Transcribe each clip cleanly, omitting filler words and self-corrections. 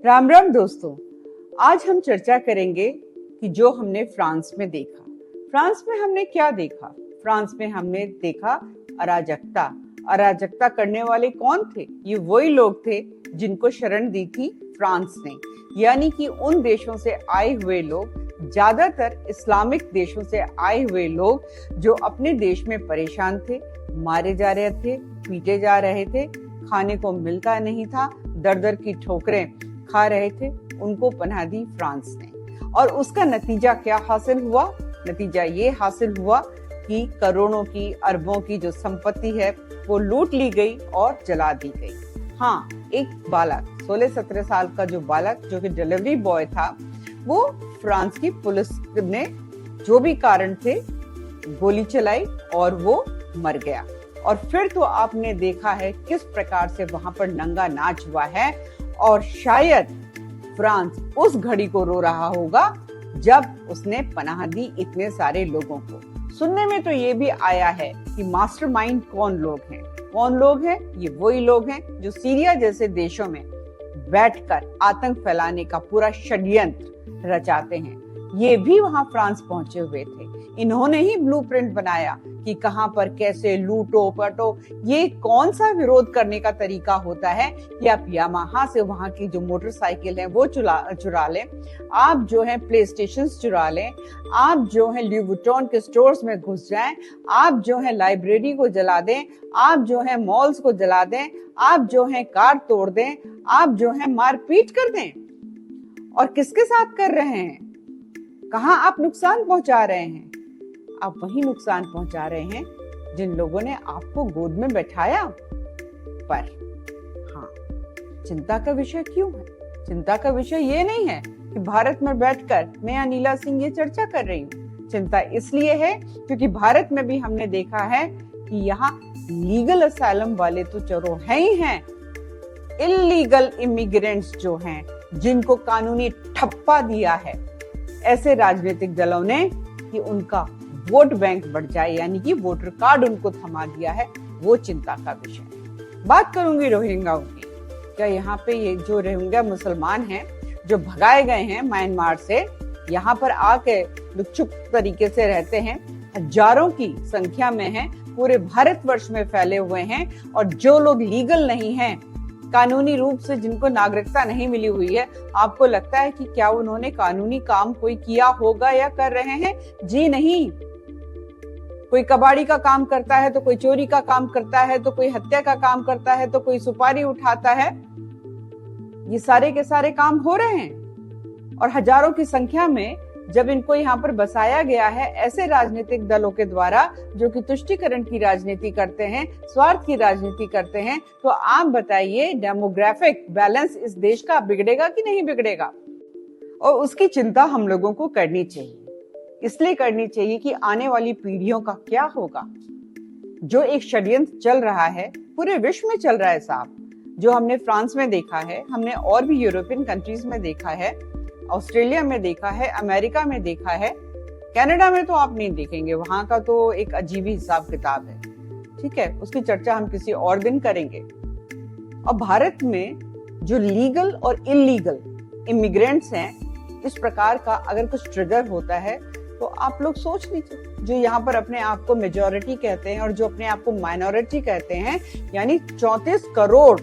राम राम दोस्तों। आज हम चर्चा करेंगे कि जो हमने फ्रांस में देखा। फ्रांस में हमने क्या देखा? फ्रांस में हमने देखा अराजकता। अराजकता करने वाले कौन थे? ये वही लोग थे जिनको शरण दी थी फ्रांस ने, यानी कि उन देशों से आए हुए लोग, ज्यादातर इस्लामिक देशों से आए हुए लोग जो अपने देश में परेशान थे, मारे जा रहे थे, पीटे जा रहे थे, खाने को मिलता नहीं था, दर दर की ठोकरें खा रहे थे, उनको पनाह दी फ्रांस ने। और उसका नतीजा क्या हासिल हुआ? नतीजा ये हासिल हुआ कि करोड़ों की, अरबों की जो संपत्ति है वो लूट ली गई और जला दी गई। हाँ, एक बालक 16-17 साल का जो बालक, जो कि डिलीवरी बॉय था, वो फ्रांस की पुलिस ने जो भी कारण थे गोली चलाई और वो मर गया। और फिर तो आपने देखा है किस प्रकार से वहां पर नंगा नाच हुआ है, और शायद फ्रांस उस घड़ी को रो रहा होगा जब उसने पनाह दी इतने सारे लोगों को। सुनने में तो ये भी आया है कि मास्टरमाइंड कौन लोग हैं? कौन लोग हैं? ये वही लोग हैं जो सीरिया जैसे देशों में बैठकर आतंक फैलाने का पूरा षड्यंत्र रचाते हैं। ये भी वहां फ्रांस पहुंचे हुए थे। इन्होंने ही ब्लूप्रिंट बनाया कि कहां पर कैसे लूटो पटो। ये कौन सा विरोध करने का तरीका होता है कि आप यामाहा से वहां की जो मोटरसाइकिल है वो चुरा लें, आप जो है प्ले स्टेशन चुरा लें, आप जो है ल्यूई वुइटन के स्टोर्स में घुस जाएं, आप जो है लाइब्रेरी को जला दें, आप जो है मॉल्स को जला दें, आप जो है कार तोड़ दें, आप जो है मारपीट कर दें। और किसके साथ कर रहे हैं? कहां आप नुकसान पहुंचा रहे हैं? आप वही नुकसान पहुंचा रहे हैं जिन लोगों ने आपको गोद में बैठाया। पर हाँ, चिंता का विषय क्यों है? चिंता का विषय ये नहीं है कि भारत में बैठकर मैं अनीला सिंह ये चर्चा कर रही हूँ। चिंता इसलिए है क्योंकि भारत में भी हमने देखा है कि यहाँ लीगल असाइलम वाले तो चलो हैं ही हैं, इल्लीगल इमिग्रेंट्स जो हैं, जिनको कानूनी ठप्पा दिया है ऐसे राजनीतिक दलों ने कि उनका वोट बैंक बढ़ जाए, यानी कि वोटर कार्ड उनको थमा दिया है, वो चिंता का विषय। बात करूंगी रोहिंग्याओं की। क्या यहाँ पे ये जो रोहिंग्या मुसलमान हैं जो भगाए गए हैं म्यांमार से, यहाँ पर आके लुक-छुप तरीके से रहते हैं, हजारों की संख्या में हैं, पूरे भारतवर्ष में फैले हुए हैं, और जो लोग लीगल नहीं हैं, कानूनी रूप से जिनको नागरिकता नहीं मिली हुई है, आपको लगता है कि क्या उन्होंने कानूनी काम कोई किया होगा या कर रहे हैं? जी नहीं। कोई कबाड़ी का काम करता है तो कोई चोरी का काम करता है, तो कोई हत्या का काम करता है, तो कोई सुपारी उठाता है। ये सारे के सारे काम हो रहे हैं, और हजारों की संख्या में जब इनको यहाँ पर बसाया गया है ऐसे राजनीतिक दलों के द्वारा जो कि तुष्टीकरण की राजनीति करते हैं, स्वार्थ की राजनीति करते हैं, तो आप बताइए डेमोग्राफिक बैलेंस इस देश का बिगड़ेगा कि नहीं बिगड़ेगा? और उसकी चिंता हम लोगों को करनी चाहिए। इसलिए करनी चाहिए कि आने वाली पीढ़ियों का क्या होगा। जो एक षड्यंत्र चल रहा है, पूरे विश्व में चल रहा है साहब, जो हमने फ्रांस में देखा है, हमने और भी यूरोपियन कंट्रीज में देखा है, ऑस्ट्रेलिया में देखा है, अमेरिका में देखा है, कनाडा में तो आप नहीं देखेंगे, वहां का तो एक अजीब ही हिसाब किताब है। ठीक है, उसकी चर्चा हम किसी और दिन करेंगे। और भारत में जो लीगल और इलीगल इमिग्रेंट्स हैं, इस प्रकार का अगर कुछ ट्रिगर होता है तो आप लोग सोच लीजिए, जो यहाँ पर अपने आप को मेजॉरिटी कहते हैं और जो अपने आप को माइनॉरिटी कहते हैं, यानी 34 करोड़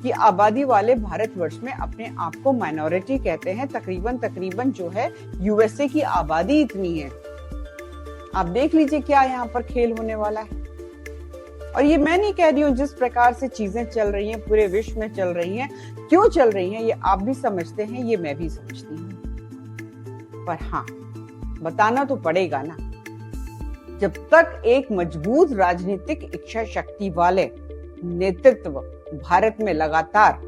की आबादी वाले भारतवर्ष में अपने आप को माइनॉरिटी कहते हैं। तकरीबन जो है यूएसए की आबादी इतनी है। आप देख लीजिए क्या यहाँ पर खेल होने वाला है। और ये मैं नहीं कह रही हूँ, जिस प्रकार से चीजें चल रही हैं, पूरे विश्व में चल रही हैं, क्यों चल रही हैं, ये आप भी समझते हैं, ये मैं भी समझती हूँ। पर हाँ, बताना तो पड़ेगा ना। जब तक एक मजबूत राजनीतिक इच्छा शक्ति वाले नेतृत्व भारत में लगातार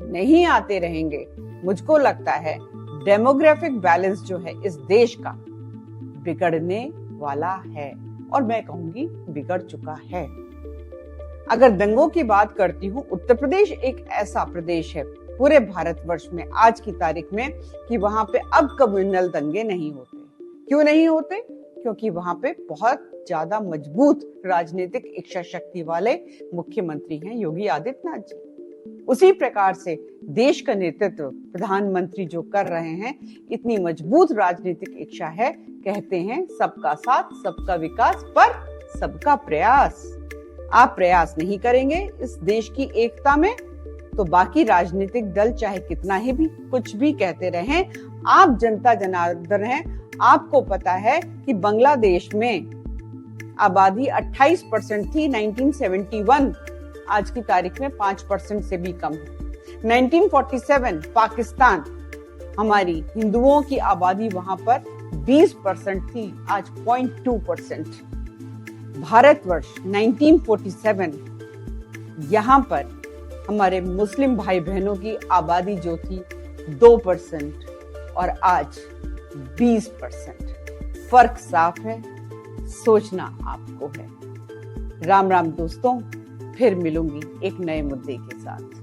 नहीं आते रहेंगे, मुझको लगता है डेमोग्राफिक बैलेंस जो है इस देश का बिगड़ने वाला है, और मैं कहूंगी बिगड़ चुका है। अगर दंगों की बात करती हूँ, उत्तर प्रदेश एक ऐसा प्रदेश है पूरे भारतवर्ष में आज की तारीख में कि वहां पे अब कम्युनल दंगे नहीं होते। क्यों नहीं होते? क्योंकि वहां पे बहुत ज्यादा मजबूत राजनीतिक इच्छा शक्ति वाले मुख्यमंत्री हैं योगी आदित्यनाथ जी। उसी प्रकार से देश का नेतृत्व प्रधानमंत्री जो कर रहे हैं, इतनी मजबूत राजनीतिक इच्छा है, कहते हैं सबका साथ, सबका विकास, पर सबका प्रयास। आप प्रयास नहीं करेंगे इस देश की एकता में, तो बाकी राजनीतिक दल चाहे कितना ही भी कुछ भी कहते रहें, आप जनता जनार्दन हैं। आपको पता है कि बांग्लादेश में आबादी 28% थी 1971, आज की तारीख में 5% से भी कम है। 1947 पाकिस्तान, हमारी हिंदुओं की आबादी वहां पर 20% थी, आज 0.2%। भारतवर्ष 1947, यहां पर हमारे मुस्लिम भाई बहनों की आबादी जो थी 2% और आज 20%। फर्क साफ है, सोचना आपको है। राम राम दोस्तों, फिर मिलूंगी एक नए मुद्दे के साथ।